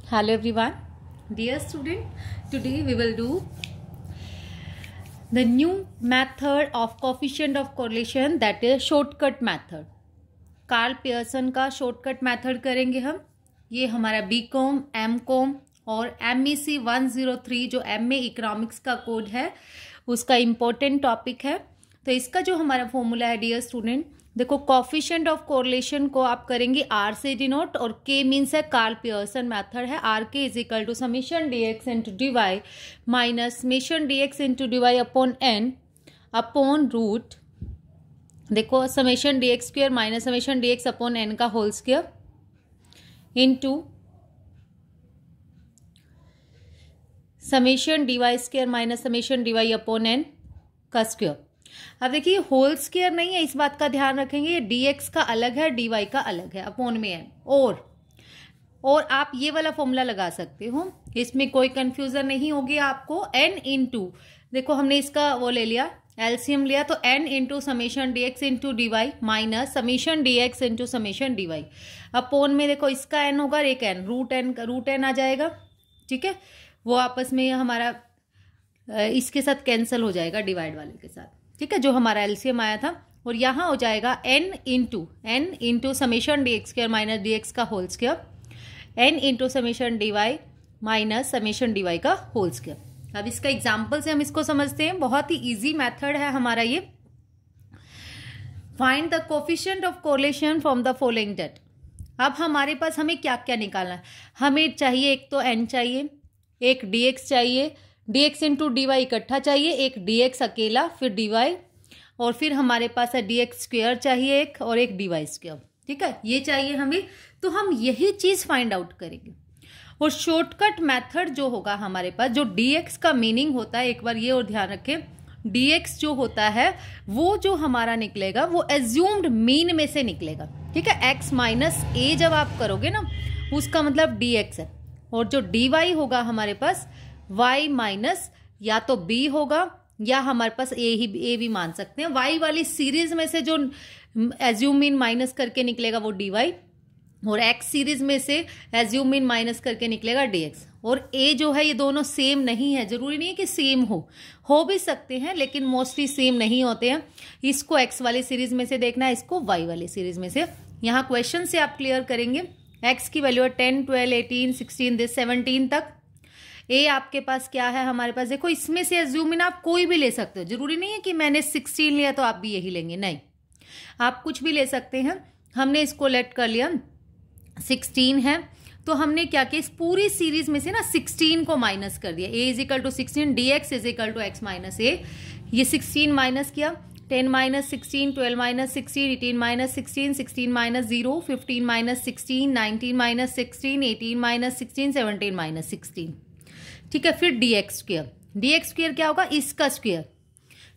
Hello everyone, dear student. Today we will do the new method of coefficient of correlation, that is shortcut method. Karl Pearson का shortcut method करेंगे हम. ये हमारा BCom, MCom और MEC 103 जो MA economics का code है उसका इम्पोर्टेंट टॉपिक है. तो इसका जो हमारा फॉर्मूला है डियर स्टूडेंट, देखो कोफिशिएंट ऑफ कोरिलेशन को आप करेंगे R से डिनोट और K मीन्स है कार्ल पियर्सन मेथड है. RK is equal to summation dx into dy minus summation dx into dy upon n upon root, देखो summation dx square minus summation dx upon n का whole square into summation dy square minus summation dy upon n का square. अब देखिए whole square नहीं है, इस बात का ध्यान रखेंगे. dx का अलग है, dy का अलग है, अपॉन में n. और आप ये वाला फॉर्मूला लगा सकते हो, इसमें कोई कंफ्यूजन नहीं होगी आपको. n इंटू, देखो हमने इसका वो ले लिया, एलसीएम लिया, तो n into summation dx into dy minus summation dx into summation dy upon में, देखो इसका n होगा, एक n रूट n आ जाएगा. ठीक है, वो आपस में हमारा इसके साथ कैंसिल हो जाएगा डिवाइड वाले के साथ. ठीक है, जो हमारा एलसीएम आया था. और यहाँ हो जाएगा n into summation dx square minus dx का whole square, n into summation dy minus summation dy का होल स्क्वायर. अब इसका एग्जाम्पल से हम इसको समझते हैं. बहुत ही इजी मेथड है हमारा ये. Find the coefficient of correlation from the following date. अब हमारे पास हमें क्या क्या निकालना है. हमें चाहिए, एक तो n चाहिए, एक dx चाहिए, dx इंटू dy इकट्ठा चाहिए, एक dx अकेला, फिर dy, और फिर हमारे पास है dx स्क्वायर चाहिए एक, और एक dy स्क्वायर. ठीक है, ये चाहिए हमें. तो हम यही चीज फाइंड आउट करेंगे. और शॉर्टकट मेथड जो होगा हमारे पास, जो dx का मीनिंग होता है, एक बार ये और ध्यान रखें, dx जो होता है वो जो हमारा निकलेगा वो एज्यूम्ड मीन में से निकलेगा. ठीक है, x माइनस ए जब आप करोगे ना, उसका मतलब dx है. और जो dy होगा हमारे पास y माइनस या तो b होगा या हमारे पास a भी मान सकते हैं. y वाली सीरीज में से जो एज्यूम मीन माइनस करके निकलेगा वो dy, और x सीरीज में से एज्यूम मीन माइनस करके निकलेगा dx. और a जो है ये दोनों सेम नहीं है, जरूरी नहीं है कि सेम हो भी सकते हैं, लेकिन मोस्टली सेम नहीं होते हैं. इसको x वाली सीरीज में से देखना है, इसको y वाली सीरीज में से. यहाँ क्वेश्चन से आप क्लियर करेंगे. x की वैल्यू है 10, 12, 18, 16, दिस 17 तक. ए आपके पास क्या है हमारे पास, देखो इसमें से एज्यूम इन आप कोई भी ले सकते हो. जरूरी नहीं है कि मैंने 16 लिया तो आप भी यही लेंगे, नहीं, आप कुछ भी ले सकते हैं. हमने इसको लेट कर लिया 16 है, तो हमने क्या किया, इस पूरी सीरीज में से ना 16 को माइनस कर दिया. A is equal to 16, dx is equal to x minus A. ये 16 माइनस किया, 10 minus 16, 12 minus 16, 18 minus 16, 16 minus 0, 15 minus 16, 19 minus 16, 18 minus 16, 17 minus 16. ठीक है, फिर dx स्क्वायर क्या होगा, इसका स्क्वायर.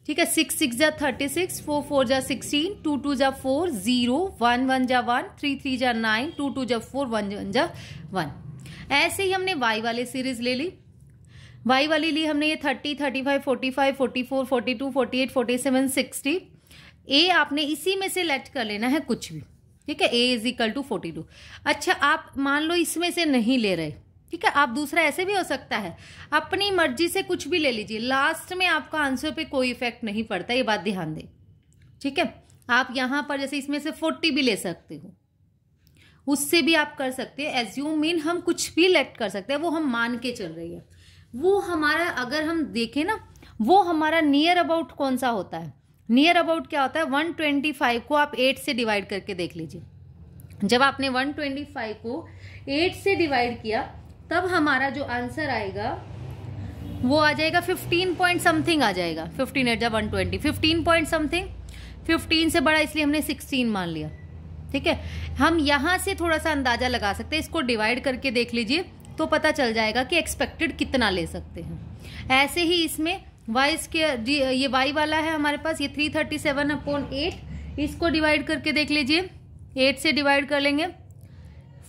ठीक है, 6 6 जा 36, 4 4 जा 16, 2 2 जा 4, 0 1 1 जा 1, 3 3 जा 9, 2 2 जा 4, 1 1 जा 1. ऐसे ही हमने y वाले सीरीज ले ली. y वाली ली हमने ये 30, 35, 45, 44, 42, 48, 47, 60. a आपने इसी में से लेट कर लेना है कुछ भी. ठीक है, a इज इक्वल टू 42. अच्छा, आप मान लो इसमें से नहीं ले रहे. ठीक है, आप दूसरा ऐसे भी हो सकता है, अपनी मर्जी से कुछ भी ले लीजिए. लास्ट में आपका आंसर पे कोई इफेक्ट नहीं पड़ता, ये बात ध्यान दें. ठीक है, आप यहां पर जैसे इसमें से 40 भी ले सकते हो, उससे भी आप कर सकते हैं. एज्यूम मीन हम कुछ भी लेट कर सकते हैं, वो हम मान के चल रही है. वो हमारा अगर हम देखें ना, वो हमारा नियर अबाउट कौन सा होता है. नियर अबाउट क्या होता है, 125 को आप 8 से डिवाइड करके देख लीजिए. जब आपने 125 को 8 से डिवाइड किया, तब हमारा जो आंसर आएगा वो आ जाएगा 15 पॉइंट समथिंग आ जाएगा. 15 8 जा 120, 15 पॉइंट समथिंग. 15 से बड़ा इसलिए हमने 16 मान लिया. ठीक है, हम यहां से थोड़ा सा अंदाजा लगा सकते हैं. इसको डिवाइड करके देख लीजिए तो पता चल जाएगा कि एक्सपेक्टेड कितना ले सकते हैं. ऐसे ही इसमें y स्क्वायर, ये y वाला है हमारे पास, ये 337 अपॉन 8, इसको डिवाइड करके देख लीजिए. 8 से डिवाइड कर लेंगे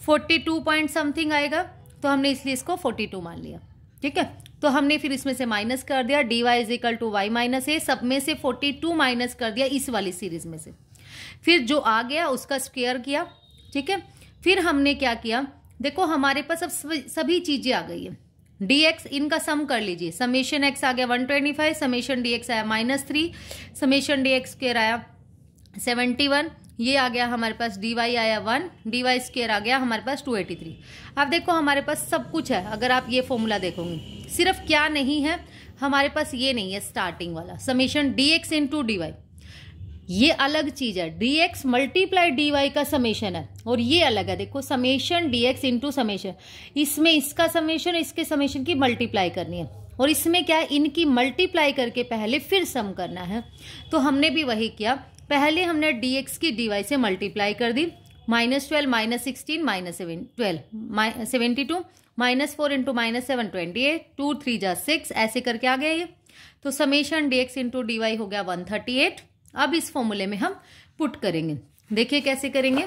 42 पॉइंट समथिंग आएगा, तो हमने इसलिए इसको 42 मान लिया. ठीक है, तो हमने फिर इसमें से माइनस कर दिया. dy is equal to y minus A, सब में से 42 माइनस कर दिया इस वाली सीरीज में से. फिर जो आ गया उसका स्क्वायर किया. ठीक है, फिर हमने क्या किया, देखो हमारे पास अब सभी चीजें आ गई है। dx इनका सम कर लीजिए, समेशन x आ गया 125, समेशन dx आया -3, समेशन dx स्क्वायर आया 71, ये आ गया हमारे पास dy आया 1, dy स्क्वायर आ गया हमारे पास 283। अब देखो हमारे पास सब कुछ है। अगर आप ये फॉर्मूला देखोगे, सिर्फ क्या नहीं है हमारे पास, ये नहीं है स्टार्टिंग वाला समेशन dx इंटू dy, ये अलग चीज है। dx मल्टीप्लाई dy का समेशन है और ये अलग है। देखो समेशन dx इंटू समेशन, इसमें इसका समेशन इसके समेशन की मल्टीप्लाई करनी है और इसमें क्या है, इनकी मल्टीप्लाई करके पहले फिर सम करना है। तो हमने भी वही किया, पहले हमने dx की dy से मल्टीप्लाई कर दी, -12 -16 -12 72 -4 इंटू -7 28 2 3 जा 6 ऐसे करके आ गया ये। तो समेशन dx इंटू dy हो गया 138। अब इस फॉर्मूले में हम पुट करेंगे, देखिए कैसे करेंगे।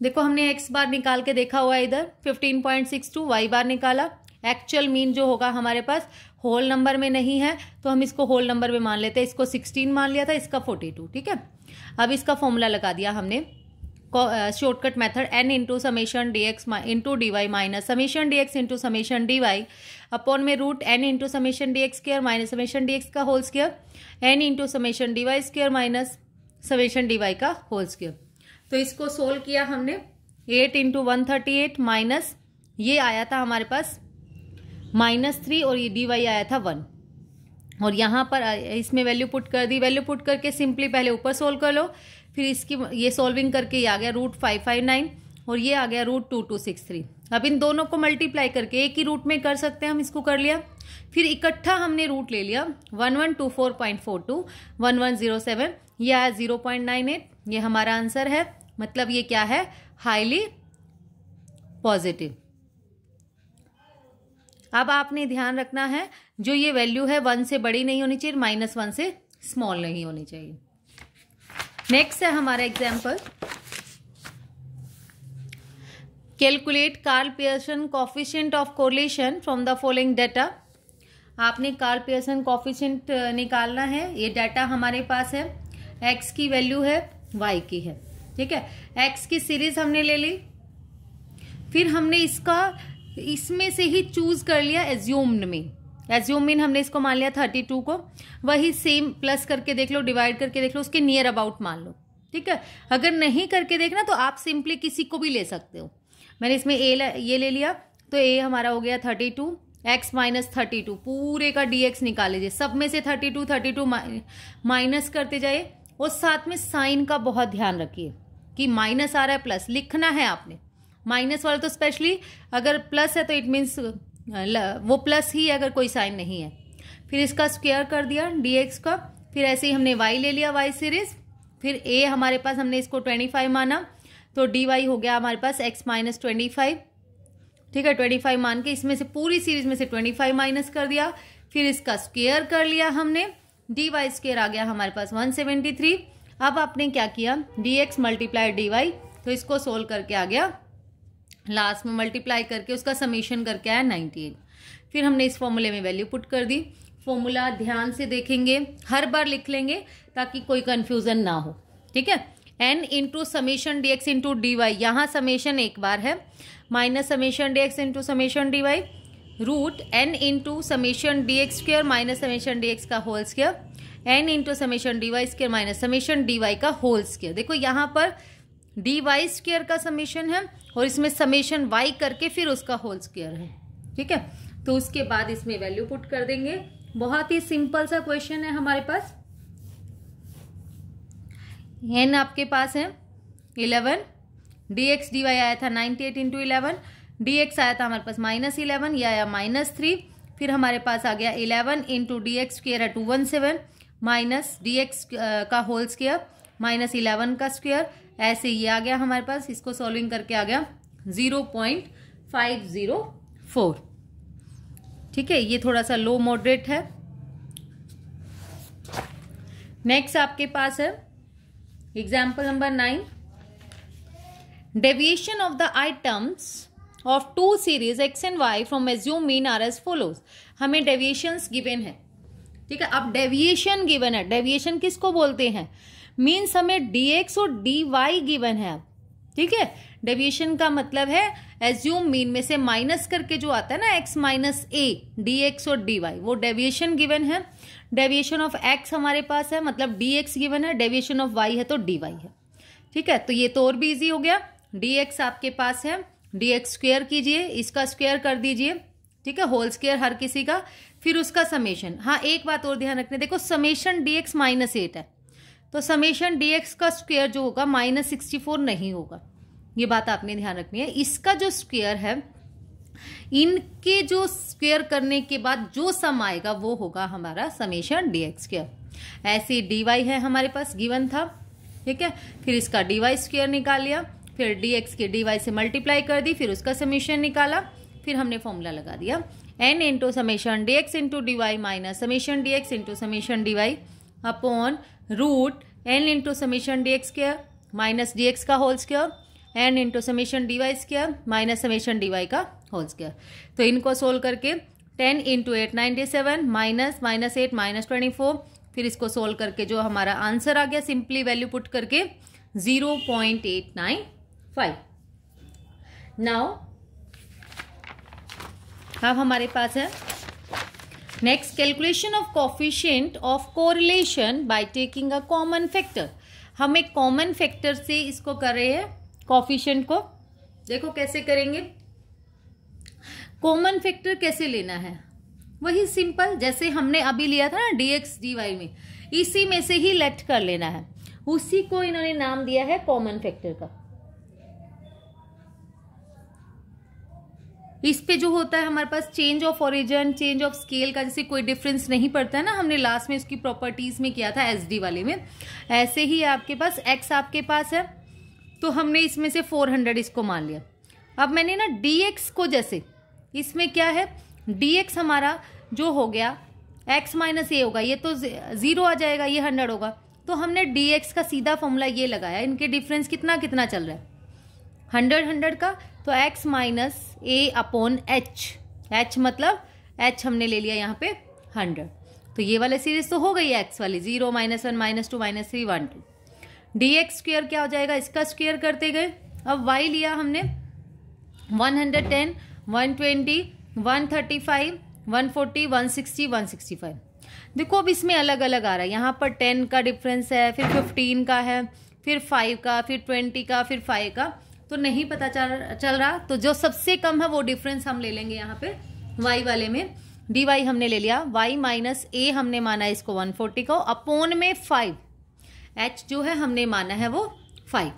देखो हमने x बार निकाल के देखा हुआ है, इधर 15.62, y बार निकाला। एक्चुअल मीन जो होगा हमारे पास होल नंबर में नहीं है तो हम इसको होल नंबर में मान लेते हैं। इसको 16 मान लिया था, इसका 42, ठीक है। अब इसका फॉर्मूला लगा दिया हमने, shortcut method, n into summation dx into dy minus summation dx into summation dy upon में root n into summation dx square minus summation dx का whole square, n into summation dy square minus summation dy का whole square. तो इसको solve किया हमने, 8 into 138 minus ये आया था हमारे पास -3 और ये dy आया था 1 और यहाँ पर इसमें वैल्यू पुट कर दी। वैल्यू पुट करके सिंपली पहले ऊपर सोल्व कर लो, फिर इसकी ये सॉल्विंग करके ये आ गया √559 और ये आ गया √2263। अब इन दोनों को मल्टीप्लाई करके एक ही रूट में कर सकते हैं हम, इसको कर लिया। फिर इकट्ठा हमने रूट ले लिया, 1124.42 1107, ये आया 0.98, ये हमारा आंसर है। मतलब ये क्या है, हाईली पॉजिटिव। अब आपने ध्यान रखना है, जो ये वैल्यू है 1 से बड़ी नहीं होनी चाहिए, -1 से स्मॉल नहीं होनी चाहिए। नेक्स्ट है हमारा example, calculate Karl Pearson coefficient of correlation from the following data. आपने कार्ल पियर्सन कोफिशिएंट निकालना है। ये डाटा हमारे पास है, x की वैल्यू है, y की है, ठीक है। x की सीरीज हमने ले ली, फिर हमने इसमें से ही चूज कर लिया एज्यूम्ड में। एज्यूम मीन हमने इसको मान लिया 32 को, वही सेम प्लस करके देख लो, डिवाइड करके देख लो, उसके नियर अबाउट मान लो, ठीक है। अगर नहीं करके देखना तो आप सिंपली किसी को भी ले सकते हो। मैंने इसमें ये ले लिया, तो a हमारा हो गया 32, x माइनस 32, पूरे का dx निकाल लीजिए। सब में से 32 माइनस करते जाइए और साथ में साइन का बहुत ध्यान रखिए कि माइनस आ रहा है प्लस लिखना है आपने। माइनस वाला तो स्पेशली अगर प्लस है तो इट मीन्स वो प्लस ही अगर कोई साइन नहीं है। फिर इसका स्क्वायर कर दिया dx का, फिर ऐसे ही हमने y ले लिया, y सीरीज, फिर a हमारे पास हमने इसको 25 माना, तो dy हो गया हमारे पास x माइनस 25, ठीक है। 25 मान के इसमें से पूरी सीरीज में से 25 माइनस कर दिया, फिर इसका स्क्वायर कर लिया हमने, dy स्क्वायर आ गया हमारे पास 173। अब आपने क्या किया, dx मल्टीप्लाई dy, तो इसको सोल्व करके आ गया, लास्ट में मल्टीप्लाई करके उसका समेशन करके आया 98। फिर हमने इस फॉर्मूले में वैल्यू पुट कर दी। फॉर्मूला ध्यान से देखेंगे, हर बार लिख लेंगे ताकि कोई कंफ्यूजन ना हो, ठीक है। n into summation dx into dy, यहाँ समेशन एक बार है, minus summation dx into summation dy, root n into summation dx square minus summation dx का whole square, n into summation dy square minus summation dy का whole square. देखो यहाँ पर dy square का समेशन है और इसमें समेशन y करके फिर उसका होल स्क्वायर है, ठीक है। तो उसके बाद इसमें वैल्यू पुट कर देंगे। बहुत ही सिंपल सा क्वेश्चन है हमारे पास। n आपके पास है 11, dx dy आया था 98 इंटू 11, dx आया था हमारे पास -11, यह आया -3, फिर हमारे पास आ गया 11 इंटू dx स्क्वायर है 217 माइनस dx का होल स्क्वायर माइनस 11 का स्क्वायर, ऐसे ये आ गया हमारे पास। इसको सॉल्विंग करके आ गया 0.504, ठीक है। ये थोड़ा सा लो मॉडरेट है। नेक्स्ट आपके पास है example number 9, deviation of the items of two series x and y फ्रॉम assume mean are as follows. हमें डेविएशंस गिवन है, ठीक है। अब डेविएशन गिवन है, डेविएशन किसको बोलते हैं, मीन्स हमें dx और dy गिवन है। ठीक है। डेविएशन का मतलब है एज्यूम मीन में से माइनस करके जो आता है ना x माइनस ए dx और dy, वो डेविएशन गिवन है। डेविएशन ऑफ x हमारे पास है, मतलब dx गिवन है, डेविएशन ऑफ y है तो dy है। ठीक है, तो ये तो और भी इजी हो गया। dx आपके पास है, dx स्क्वायर कीजिए, इसका स्क्वायर कर दीजिए, ठीक है, होल स्क्वायर हर किसी का, फिर उसका समेशन। हाँ, एक बात और ध्यान रखने, देखो समेशन dx माइनस 8 है, तो समेशन dx का स्क्वायर जो होगा -64 नहीं होगा, ये बात आपने ध्यान रखनी है। इसका जो स्क्वायर है, इनके जो स्क्वायर करने के बाद जो सम आएगा वो होगा हमारा समेशन dx स्क्वायर। ऐसे dy है हमारे पास गिवन था, ठीक है, फिर इसका dy स्क्वायर निकाल लिया, फिर dx के dy से मल्टीप्लाई कर दी, फिर उसका समेशन निकाला, फिर हमने फॉर्मूला लगा दिया n into summation dx into dy minus summation dx into summation dy upon root n into summation dx square minus dx का whole square, n into summation dy square minus summation dy का whole square. तो इनको solve करके 10 into 8 97 minus -8 -24, फिर इसको solve करके जो हमारा आंसर आ गया सिंपली वैल्यू पुट करके 0.895। नाउ अब हमारे पास है next calculation of coefficient of correlation by taking a common factor. हम एक कॉमन फैक्टर से इसको कर रहे हैं कोफिशिएंट को। देखो कैसे करेंगे, कॉमन फैक्टर कैसे लेना है, वही सिंपल जैसे हमने अभी लिया था ना dx dy में, इसी में से ही लेट कर लेना है, उसी को इन्होंने नाम दिया है कॉमन फैक्टर का। इस पे जो होता है हमारे पास change of origin, change of scale का जैसे कोई डिफरेंस नहीं पड़ता है ना, हमने लास्ट में इसकी प्रॉपर्टीज में किया था एसडी वाले में, ऐसे ही आपके पास x आपके पास है, तो हमने इसमें से 400 इसको मान लिया। अब मैंने ना dx को, जैसे इसमें क्या है dx हमारा जो हो गया x माइनस ए होगा, ये तो 0 आ जाएगा, ये 100 होगा, तो हमने dx का सीधा फॉर्मूला ये लगाया, इनके डिफरेंस कितना कितना चल रहा है 100 का, तो x माइनस ए अपॉन h मतलब h हमने ले लिया यहाँ पे 100, तो ये वाले सीरीज तो हो गई है x वाली, 0 -1 -2 -3 1 2, dx स्क्वायर क्या हो जाएगा, इसका स्क्वायर करते गए। अब y लिया हमने 110 120 135 140 160 165। देखो अब इसमें अलग अलग आ रहा है, यहाँ पर 10 का डिफरेंस है, फिर 15 का है, फिर 5 का, फिर 20 का, फिर 5 का, तो नहीं पता चल रहा, तो जो सबसे कम है वो डिफरेंस हम ले लेंगे यहाँ पे y वाले में। dy हमने ले लिया, y माइनस ए हमने माना इसको 140 को, अपोन में 5, h जो है हमने माना है वो 5।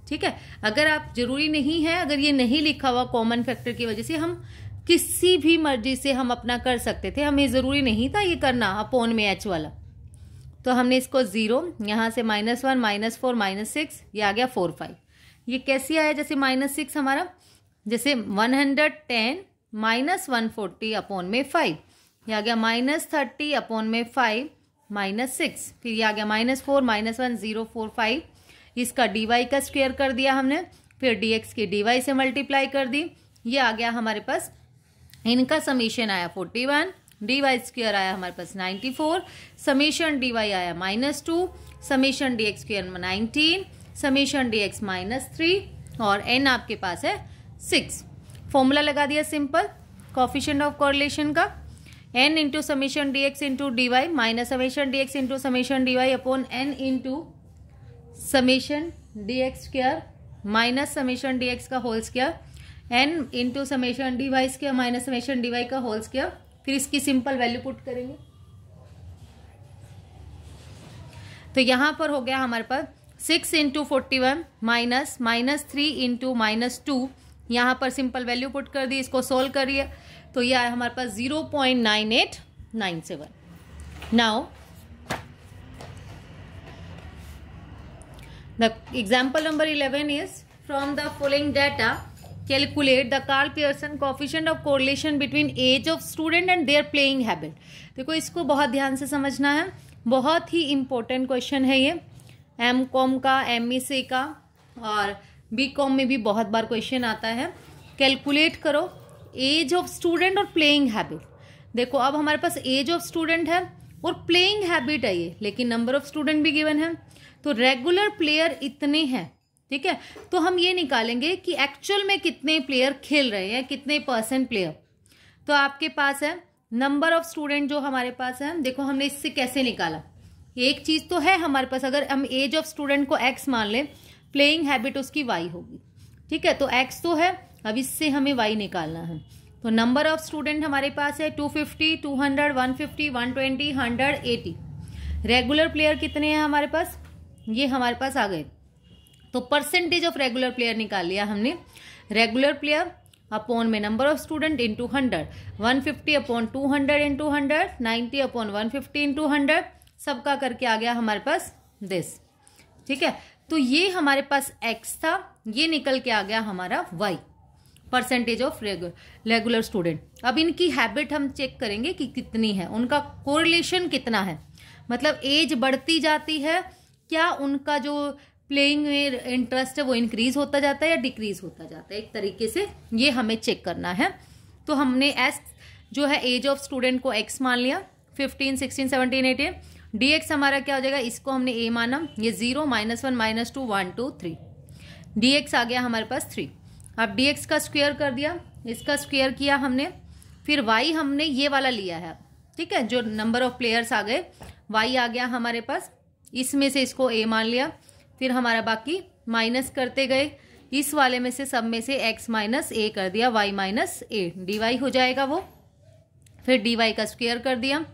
ठीक है, अगर आप जरूरी नहीं है, अगर ये नहीं लिखा हुआ कॉमन फैक्टर की वजह से हम किसी भी मर्जी से हम अपना कर सकते थे, हमें जरूरी नहीं था ये करना अपोन में h वाला, तो हमने इसको 0 यहाँ से -1 -4 -6, ये आ गया 4 5। ये कैसे आया, जैसे -6 हमारा, जैसे 110 माइनस 140 अपॉन में 5, ये आ गया -30 अपॉन में 5 -6, फिर ये आ गया -4 -1 0 4 5, इसका dy का स्क्वायर कर दिया हमने, फिर dx की dy से मल्टीप्लाई कर दी, ये आ गया हमारे पास, इनका समेशन आया 41, dy स्क्वायर आया हमारे पास 94, समेशन dy आया -2, summation dx square 19, summation dx -3, और n आपके पास है 6। फॉर्मूला लगा दिया सिंपल कोफिशिएंट ऑफ कोरिलेशन का, n into summation dx into dy minus summation dx into summation dy upon n into summation dx square minus summation dx का whole square, n into summation dy square minus summation dy का whole square, फिर इसकी simple value put करेंगे, तो यहां पर हो गया हमारे पास 6 इंटू 41 माइनस -3 इंटू -2, यहाँ पर सिंपल वैल्यू पुट कर दी, इसको सोल्व करिए, तो यह आया हमारे पास 0.9897। Now the example number 11 is from the following data calculate the Karl Pearson coefficient of correlation between age of student and their playing habit. देखो इसको बहुत ध्यान से समझना है, बहुत ही इंपॉर्टेंट क्वेश्चन है ये, M.Com का, MEC का और B.Com में भी बहुत बार क्वेश्चन आता है। कैलकुलेट करो एज ऑफ स्टूडेंट और प्लेइंग हैबिट। देखो अब हमारे पास एज ऑफ स्टूडेंट है और प्लेइंग हैबिट है ये, लेकिन नंबर ऑफ स्टूडेंट भी गिवन है, तो रेगुलर प्लेयर इतने हैं, ठीक है। तो हम ये निकालेंगे कि एक्चुअल में कितने प्लेयर खेल रहे हैं, कितने परसेंट प्लेयर। तो आपके पास है नंबर ऑफ स्टूडेंट जो हमारे पास है, देखो हमने इससे कैसे निकाला। एक चीज तो है हमारे पास, अगर हम एज ऑफ स्टूडेंट को x मान लें, प्लेइंग हैबिट उसकी y होगी, ठीक है। तो x तो है, अब इससे हमें y निकालना है। तो नंबर ऑफ स्टूडेंट हमारे पास है 250, 200, 150, 120, 100, 80। रेगुलर प्लेयर कितने हैं हमारे पास, ये हमारे पास आ गए। तो परसेंटेज ऑफ रेगुलर प्लेयर निकाल लिया हमने। रेगुलर प्लेयर अपॉन में number of student into 100, 150 upon 200 into 100, 90 upon 150 into 100, सबका करके आ गया हमारे पास दिस, ठीक है। तो ये हमारे पास x था, ये निकल के आ गया हमारा y, percentage of regular student. अब इनकी हैबिट हम चेक करेंगे कि कितनी है, उनका कोरिलेशन कितना है, मतलब एज बढ़ती जाती है, क्या उनका जो प्लेइंग में इंटरेस्ट है वो इंक्रीज होता जाता है या डिक्रीज होता जाता है, एक तरीके से ये हमें चेक करना है। तो हमने एस जो है एज ऑफ स्टूडेंट को x मान लिया, 15, 16, 17, 18। dx हमारा क्या हो जाएगा, इसको हमने a माना, ये 0, -1, -2, 1, 2, 3, dx आ गया हमारे पास 3। अब dx का स्क्वायर कर दिया, इसका स्क्वायर किया हमने, फिर y हमने ये वाला लिया है, ठीक है, जो नंबर ऑफ प्लेयर्स आ गए, y आ गया हमारे पास, इसमें से इसको a मान लिया, फिर हमारा बाकी माइनस करते गए, इस वाले में से सब में से x माइनस a कर दिया, y माइनस a, dy हो जाएगा वो, फिर dy का स्क्वायर कर दिया,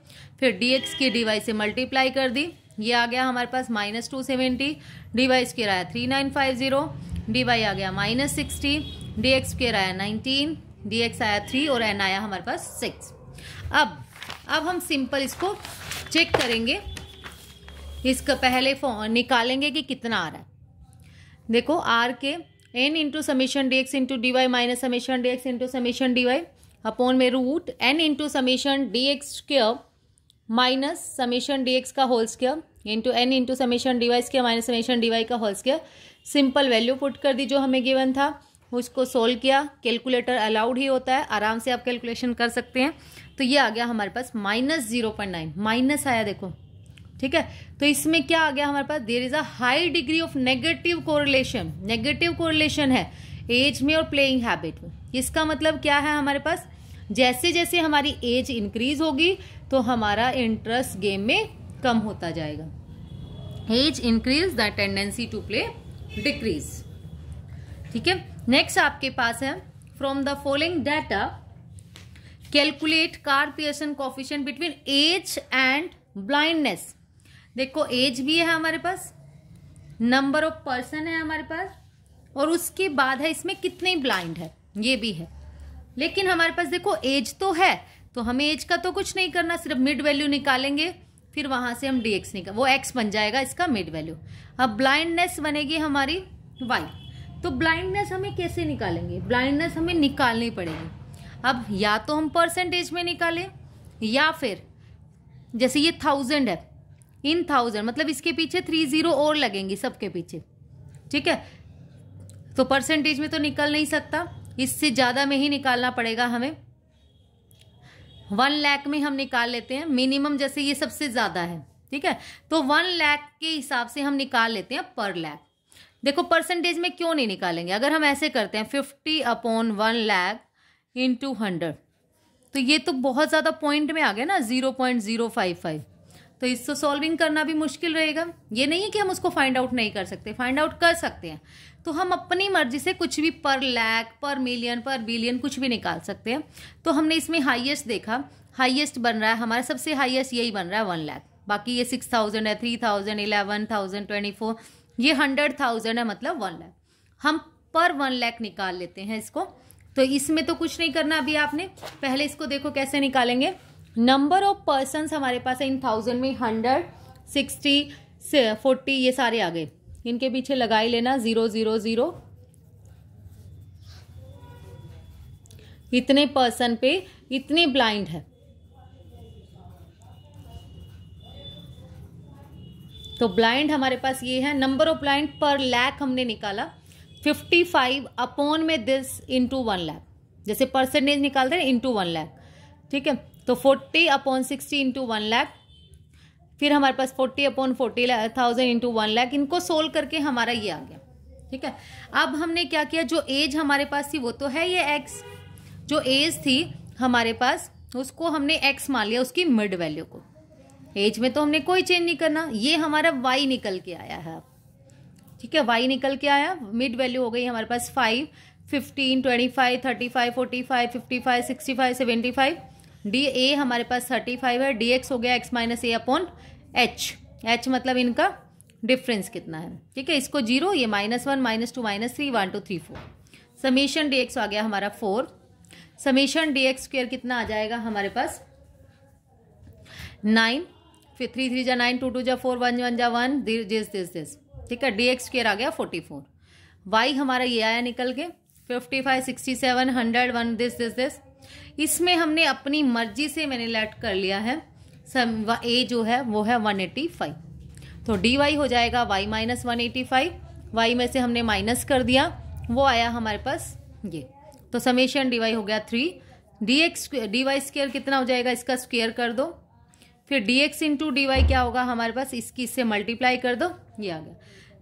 फिर dx की dy से मल्टीप्लाई कर दी, ये आ गया हमारे पास -270, dy स्क्वायर आया 3950, dy आ गया -60, dx स्क्वायर आया 19, dx आया 3 और n आया हमारे पास 6। अब हम सिंपल इसको चेक करेंगे, इसका पहले निकालेंगे कि कितना आ रहा है। देखो r के n into summation dx into dy minus summation dx into summation dy upon में root n into summation dx square minus summation dx का whole square into n into summation dy square minus summation dy का whole square. Simple value put कर दी जो हमें given था, उसको solve किया, कैलकुलेटर अलाउड ही होता है, आराम से आप कैलकुलेशन कर सकते हैं। तो ये आ गया हमारे पास -0.9, माइनस आया देखो, ठीक है। तो इसमें क्या आ गया हमारे पास, there is a high degree of negative correlation, negative correlation है एज में और प्लेइंग हैबिट में। इसका मतलब क्या है, हमारे पास जैसे जैसे हमारी एज इंक्रीज होगी तो हमारा इंटरेस्ट गेम में कम होता जाएगा। Age increase the tendency to play decrease, ठीक है। नेक्स्ट आपके पास है from the following data calculate Karl Pearson coefficient between age and blindness. देखो एज भी है हमारे पास, नंबर ऑफ पर्सन है हमारे पास, और उसके बाद है इसमें कितने ब्लाइंड है ये भी है। लेकिन हमारे पास देखो एज तो है, तो हमें एज का तो कुछ नहीं करना, सिर्फ मिड वैल्यू निकालेंगे, फिर वहां से हम dx निकाल, वो x बन जाएगा इसका मिड वैल्यू। अब ब्लाइंडनेस बनेगी हमारी y। तो ब्लाइंडनेस हमें कैसे निकालेंगे, ब्लाइंडनेस हमें निकालनी पड़ेगी। अब या तो हम परसेंटेज में निकालें, या फिर जैसे ये 1000 है, इन 1000 मतलब इसके पीछे 30 और लगेंगी सबके पीछे, ठीक है। तो परसेंटेज में तो निकल नहीं सकता, इससे ज्यादा में ही निकालना पड़ेगा हमें। 1 लाख में हम निकाल लेते हैं मिनिमम, जैसे ये सबसे ज्यादा है, ठीक है। तो 1 लाख के हिसाब से हम निकाल लेते हैं पर लाख। देखो परसेंटेज में क्यों नहीं निकालेंगे, अगर हम ऐसे करते हैं 50 अपॉन 1 लाख इंटू 100, तो ये तो बहुत ज्यादा पॉइंट में आ गया ना, 0.055। तो इसको सॉल्विंग करना भी मुश्किल रहेगा। ये नहीं है कि हम उसको फाइंड आउट नहीं कर सकते, फाइंड आउट कर सकते हैं। तो हम अपनी मर्जी से कुछ भी पर लाख, पर मिलियन, पर बिलियन कुछ भी निकाल सकते हैं। तो हमने इसमें हाईएस्ट देखा, हाईएस्ट बन रहा है हमारा, सबसे हाईएस्ट यही बन रहा है 1 लाख। बाकी ये 6000 है, 3000, 11,000, 24, ये 100,000 है, मतलब 1 लाख। हम पर 1 लाख निकाल लेते हैं इसको। तो इसमें तो कुछ नहीं करना अभी आपने, पहले इसको देखो कैसे निकालेंगे। नंबर ऑफ पर्सन्स हमारे पास है इन 1000 में 100, 60, 40 ये सारे आ गए, इनके पीछे लगा ही लेना 0, 0, 0। इतने पर्सन पे इतने ब्लाइंड है, तो ब्लाइंड हमारे पास ये है। नंबर ऑफ ब्लाइंड पर लाख हमने निकाला 55 अपॉन में दिस इंटू 1 लाख, जैसे परसेंटेज निकालते हैं इंटू 1 लाख, ठीक है। तो 40 अपॉन 60 इंटू 1 लाख, फिर हमारे पास 40 अपॉन 40,000 इंटू 1 लाख। इनको सोल्व करके हमारा ये आ गया, ठीक है। अब हमने क्या किया, जो एज हमारे पास थी वो तो है ये x, जो एज थी हमारे पास उसको हमने x मान लिया, उसकी मिड वैल्यू को। एज में तो हमने कोई चेंज नहीं करना, ये हमारा y निकल के आया है। ठीक है, y निकल के आया, मिड वैल्यू हो गई हमारे पास 5, 15, 25, 35, 45, 55, 65, 75। डी ए हमारे पास 35 है, dx हो गया x माइनस ए अपॉन एच। एच मतलब इनका डिफरेंस कितना है। ठीक है, इसको 0, ये -1, -2, -3, 1 2 3 4। समेशन dx आ गया हमारा 4। समेशन dx स्क्वायर कितना आ जाएगा हमारे पास 9, फिर 3 3 जा 9, 2 2 जा 4, 1 1 जा 1, दिस। ठीक है, dx स्क्वायर आ गया 44। y हमारा ये आया निकल के 55, 67, 100, 1 दिस। इसमें हमने अपनी मर्जी से मैंने लेट कर लिया है, a जो है वो है 185। तो dy हो जाएगा y माइनस 185, y में से हमने माइनस कर दिया, वो आया हमारे पास ये। तो समेशन dy हो गया 3, dy स्क्वायर कितना हो जाएगा, इसका स्क्वायर कर दो, फिर dx इंटू dy क्या होगा हमारे पास, इसकी इससे मल्टीप्लाई कर दो, ये आ गया।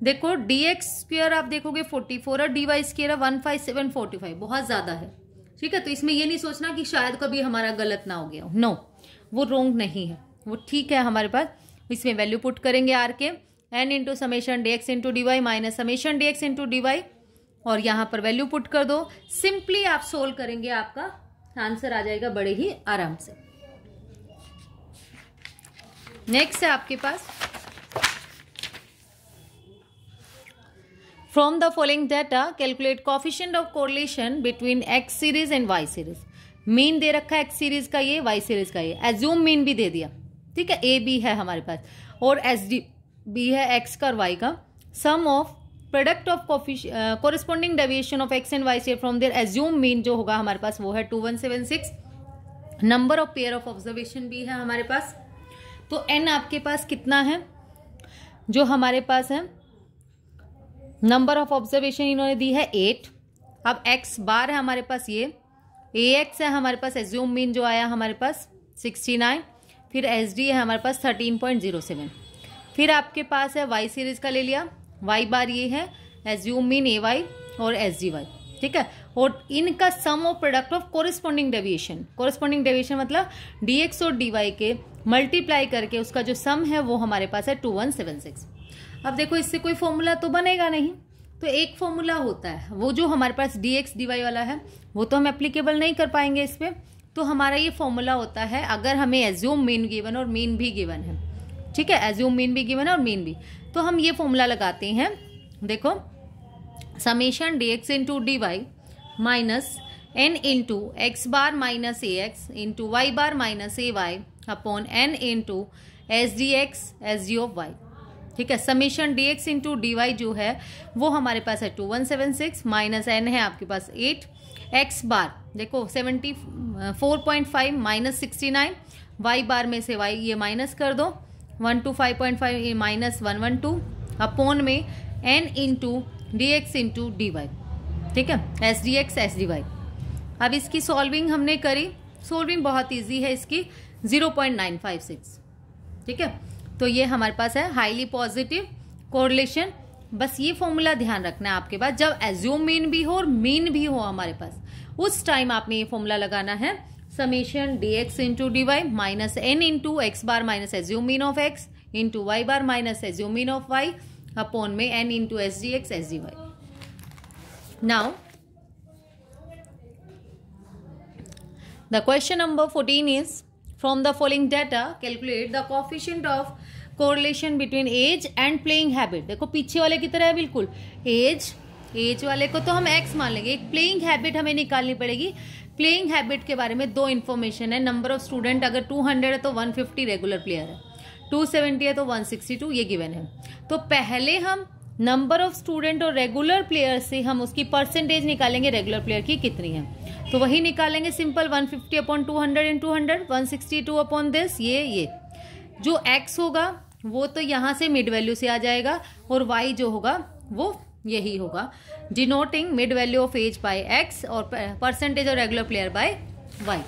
देखो dx स्क्वायर आप देखोगे 44 और dy स्क्वायर 157, 45 बहुत ज्यादा है। ठीक है, तो इसमें ये नहीं सोचना कि शायद कभी हमारा गलत ना हो गया हो, नो, वो रोंग नहीं है, वो ठीक है हमारे पास। इसमें वैल्यू पुट करेंगे आर के, n into summation dx into dy minus summation dx into dy, और यहां पर वैल्यू पुट कर दो। सिंपली आप सोल्व करेंगे, आपका आंसर आ जाएगा बड़े ही आराम से। नेक्स्ट है आपके पास, from the following data calculate coefficient of correlation between x series and y series. Mean दे रखा है x सीरीज का ये, y सीरीज का ये, एज्यूम मीन भी दे दिया। ठीक है, ए बी है हमारे पास और एस डी बी है x का और y का। Sum of product of corresponding deviation of x and y से फ्रॉम देयर एज्यूम मीन जो होगा हमारे पास वो है 2176। Number of pair of observation भी है हमारे पास। तो n आपके पास कितना है, जो हमारे पास है नंबर ऑफ ऑब्जर्वेशन इन्होंने दी है 8। अब x बार है हमारे पास, ये ax है हमारे पास, एज्यूम मीन जो आया हमारे पास 69, फिर sd है हमारे पास 13.07। फिर आपके पास है y सीरीज का ले लिया, y बार ये है, एज्यूम मीन ay और sdy। ठीक है, और इनका sum of product of corresponding deviation, corresponding deviation मतलब dx और dy के मल्टीप्लाई करके उसका जो सम है वो हमारे पास है 2176। अब देखो इससे कोई फॉर्मूला तो बनेगा नहीं, तो एक फॉर्मूला होता है वो जो हमारे पास dx dy वाला है, वो तो हम एप्लीकेबल नहीं कर पाएंगे इस पे। तो हमारा ये फॉर्मूला होता है अगर हमें एज्यूम मीन गिवन और मीन भी गिवन है। ठीक है, एज्यूम मीन भी गिवन है और मीन भी, तो हम ये फॉर्मूला लगाते हैं। देखो summation dx into dy minus n into X bar minus A X into Y bar minus A Y upon n into S D X S D of Y. ठीक है, समेशन dx इंटू dy जो है वो हमारे पास है 2176 minus n है आपके पास 8, x बार देखो 74.5 माइनस 69, y बार में से y ये माइनस कर दो 125.5 माइनस 112 अपॉन में n into dx into dy। ठीक है, S D X S D Y. अब इसकी सॉल्विंग हमने करी, सॉल्विंग बहुत इजी है इसकी, 0.956। ठीक है, तो ये हमारे पास है हाईली पॉजिटिव कोरिलेशन। बस ये फॉर्मूला ध्यान रखना है आपके पास, जब एज्यूम मीन भी हो और मीन भी हो हमारे पास, उस टाइम आपने ये फॉर्मूला लगाना है, summation dx into dy minus n into X bar minus assume mean of x into Y bar minus assume mean of y upon में n into S D X S D Y. Now the question number 14 is from the following data calculate the coefficient of correlation between age and playing habit। देखो पीछे वाले की तरह है बिल्कुल, as वाले को तो हम x मान लेंगे, एक प्लेइंग हैबिट हमें निकालनी पड़ेगी। प्लेइंग हैबिट के बारे में दो इन्फॉर्मेशन है, नंबर ऑफ स्टूडेंट अगर 200 है तो 150 रेगुलर प्लेयर है, 270 है तो 162 ये गिवन है। तो पहले हम नंबर ऑफ स्टूडेंट और रेगुलर प्लेयर से हम उसकी परसेंटेज निकालेंगे, रेगुलर प्लेयर की कितनी है, तो वही निकालेंगे simple 150 upon 200 in 200 162 upon this. ये जो x होगा वो तो यहाँ से मिड वैल्यू से आ जाएगा और y जो होगा वो यही होगा, denoting mid value of age by x और percentage of regular player by y।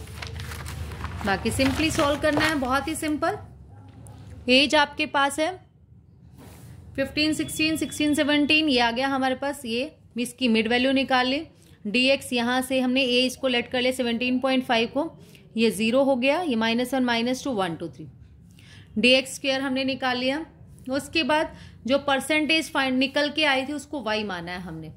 बाकी सिंपली सॉल्व करना है, बहुत ही सिंपल। एज आपके पास है 15, 16, 16, 17 ये आ गया हमारे पास। ये इसकी मिड वैल्यू निकाल ली। dx यहाँ से हमने a इसको लेट कर लिया 17.5 को, ये 0 हो गया, ये -1 -2 1 2 3 dx स्क्वायर हमने निकाल लिया। उसके बाद जो परसेंटेज फाइंड निकल के आई थी उसको y माना है हमने,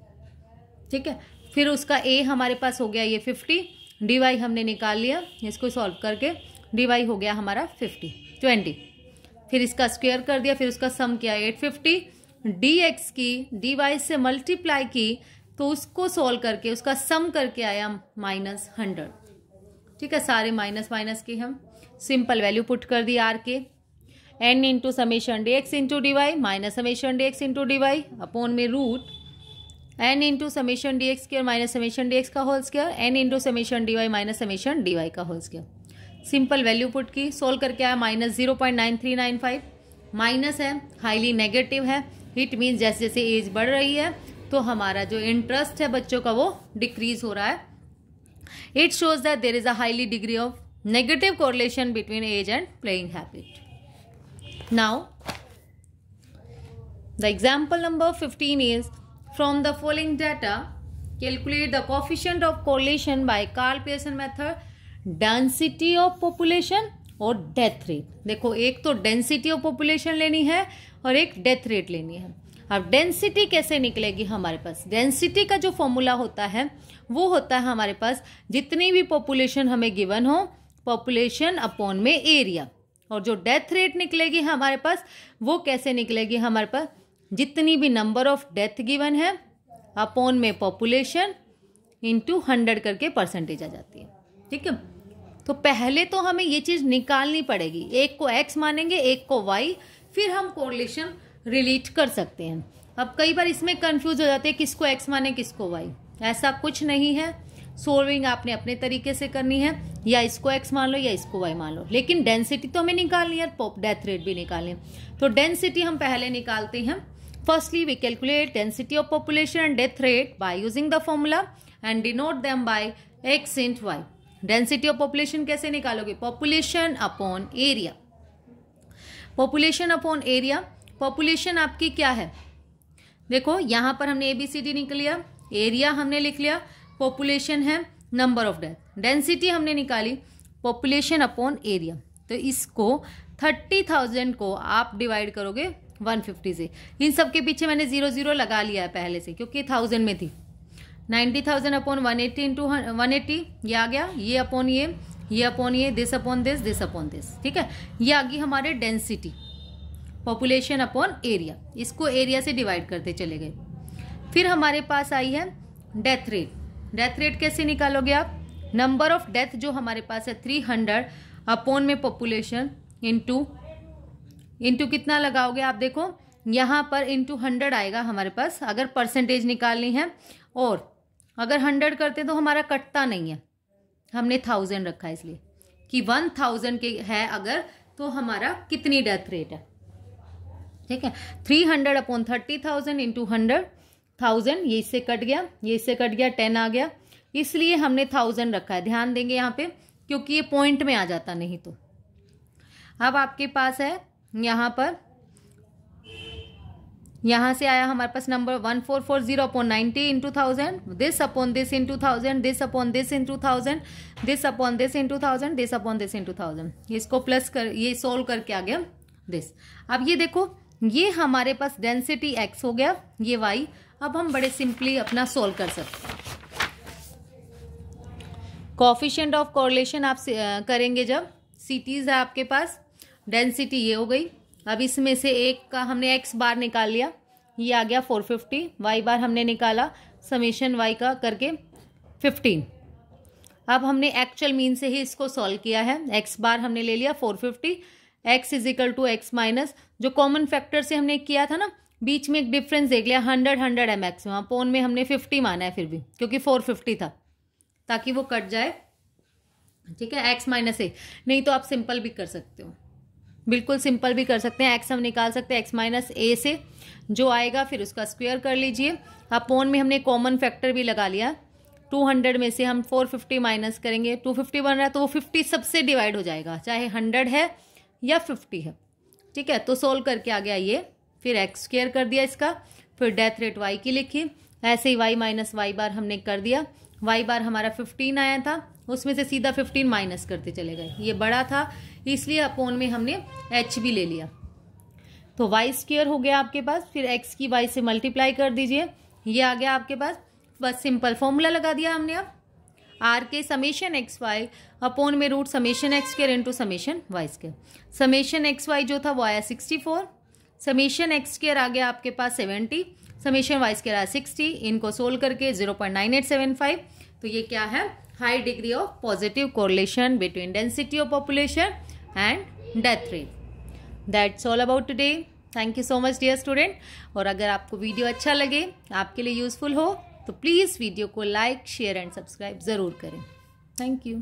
ठीक है। फिर उसका a हमारे पास हो गया ये 50, dy हमने निकाल लिया, इसको सॉल्व करके dy हो गया हमारा 20। फिर इसका स्क्वायर कर दिया, फिर उसका सम किया 850, dx की dy से मल्टीप्लाई की तो उसको सॉल्व करके उसका सम करके आया -100, ठीक है। सारे माइनस माइनस के हम सिंपल वैल्यू पुट कर दी आर के। n into summation dx into dy minus summation dx into dy upon में root n into summation dx square minus summation dx का whole square n into summation dy minus summation dy का whole square. Simple value put की, solve करके आया -0.9395। Minus है, highly negative है, it means जैसे जैसे एज बढ़ रही है तो हमारा जो इंटरेस्ट है बच्चों का वो डिक्रीज हो रहा है। It shows that there is a highly degree of negative correlation between age and playing habit. Now the example number 15 is from the following data calculate the coefficient of correlation by Karl Pearson method, density of population और death rate. देखो एक तो density of population लेनी है और एक death rate लेनी है। अब डेंसिटी कैसे निकलेगी हमारे पास? डेंसिटी का जो फॉर्मूला होता है वो होता है हमारे पास जितनी भी पॉपुलेशन हमें गिवन हो, पॉपुलेशन अपॉन में एरिया। और जो डेथ रेट निकलेगी हमारे पास वो कैसे निकलेगी हमारे पास, जितनी भी नंबर ऑफ डेथ गिवन है अपॉन में पॉपुलेशन इंटू 100 करके परसेंटेज आ जाती है, ठीक है। तो पहले तो हमें ये चीज निकालनी पड़ेगी, एक को x मानेंगे एक को y, फिर हम कोरिलेशन रिलेट कर सकते हैं। अब कई बार इसमें कंफ्यूज हो जाते हैं किसको x माने किसको y, ऐसा कुछ नहीं है। सोल्विंग आपने अपने तरीके से करनी है, या इसको x मान लो या इसको y मान लो, लेकिन डेंसिटी तो हमें निकालनी है, डेथ रेट भी निकालनी है। तो डेंसिटी हम पहले निकालते हैं। Firstly we calculate density of population and death rate by using the formula and denote them by x × y। Density of population कैसे निकालोगे? Population upon area. Population upon area, population आपकी क्या है? देखो यहां पर हमने ABCD निकल लिया, एरिया हमने लिख लिया, पॉपुलेशन है नंबर ऑफ डेथ, डेंसिटी हमने निकाली पॉपुलेशन अपॉन एरिया। तो इसको 30,000 को आप डिवाइड करोगे 150 से। इन सब के पीछे मैंने 0 लगा लिया है पहले से क्योंकि 1000 में थी। 90,000 अपॉन 180 इंटू 180 ये आ गया, ये अपॉन ये अपॉन ये, this upon this upon this, ठीक है। ये आ गई हमारे डेंसिटी, पॉपुलेशन अपॉन एरिया। इसको एरिया से डिवाइड करते चले गए। फिर हमारे पास आई है डेथ रेट। डेथ रेट कैसे निकालोगे आप? नंबर ऑफ डेथ जो हमारे पास है 300 अपॉन में पॉपुलेशन इंटू कितना लगाओगे आप? देखो यहाँ पर इंटू 100 आएगा हमारे पास अगर परसेंटेज निकालनी है, और अगर 100 करते तो हमारा कटता नहीं है, हमने 1000 रखा है इसलिए कि 1000 के है अगर तो हमारा कितनी डेथ रेट है, ठीक है। 300 अपॉन 30,000 इंटू 100,000, ये इससे कट गया, ये इससे कट गया, 10 आ गया, इसलिए हमने 1000 रखा है। ध्यान देंगे यहाँ पे क्योंकि ये पॉइंट में आ जाता नहीं तो। अब आपके पास है यहाँ पर, यहाँ से आया हमारे पास number 1440 upon 90 into 1000, this upon this into 1000, this upon this into 1000, this upon this into 1000, this upon this into 1000। इसको प्लस कर, ये सोल्व करके आ गया दिस। अब ये देखो ये हमारे पास डेंसिटी x हो गया, ये y। अब हम बड़े सिंपली अपना सोल्व कर सकते हैं। कोएफिशिएंट ऑफ कोरिलेशन आप करेंगे जब, सीटीज है आपके पास, डेंसिटी ये हो गई। अब इसमें से एक का हमने x बार निकाल लिया, ये आ गया 450, y बार हमने निकाला समेशन y का करके 15। अब हमने एक्चुअल मीन से ही इसको सॉल्व किया है। x बार हमने ले लिया 450, x is equal to x minus जो कॉमन फैक्टर से हमने किया था ना, बीच में एक डिफरेंस देख लिया, 100 है मैक्सिमम, अपॉन में हमने 50 माना है फिर भी क्योंकि 450 था ताकि वो कट जाए, ठीक है। x माइनस ए, नहीं तो आप सिंपल भी कर सकते हो, बिल्कुल सिंपल भी कर सकते हैं। x हम निकाल सकते हैं x माइनस ए से, जो आएगा फिर उसका स्क्वायर कर लीजिए। अपॉन में हमने कॉमन फैक्टर भी लगा लिया, 200 में से हम 450 माइनस करेंगे, 250 बन रहा है तो वो 50 सबसे डिवाइड हो जाएगा, चाहे 100 है या 50 है, ठीक है। तो सोल्व करके आ गया ये फिर एक्स स्क्वायर कर दिया इसका, फिर डेथ रेट वाई की लिखी, ऐसे ही वाई माइनस वाई बार हमने कर दिया। वाई बार हमारा 15 आया था, उसमें से सीधा 15 माइनस करते चले गए, ये बड़ा था इसलिए अपोन में हमने एच भी ले लिया। तो वाई स्क्वायर हो गया आपके पास, फिर एक्स की वाई से मल्टीप्लाई कर दीजिए, ये आ गया आपके पास। बस सिंपल फॉर्मूला लगा दिया हमने। अब आर के समेशन एक्स वाई अपोन में root summation X square into summation Y square. Summation X Y जो था वो आया 64, समेशन एक्स स्क्वायर आ गया आपके पास 70, समेशन वाई स्क्वायर आया 60। इनको सोल्व करके 0.9875। तो ये क्या है, high degree of positive correlation between density of population and death rate. That's all about today. Thank you so much dear student. और अगर आपको वीडियो अच्छा लगे, आपके लिए यूजफुल हो, तो प्लीज़ वीडियो को लाइक शेयर एंड सब्सक्राइब ज़रूर करें। Thank you.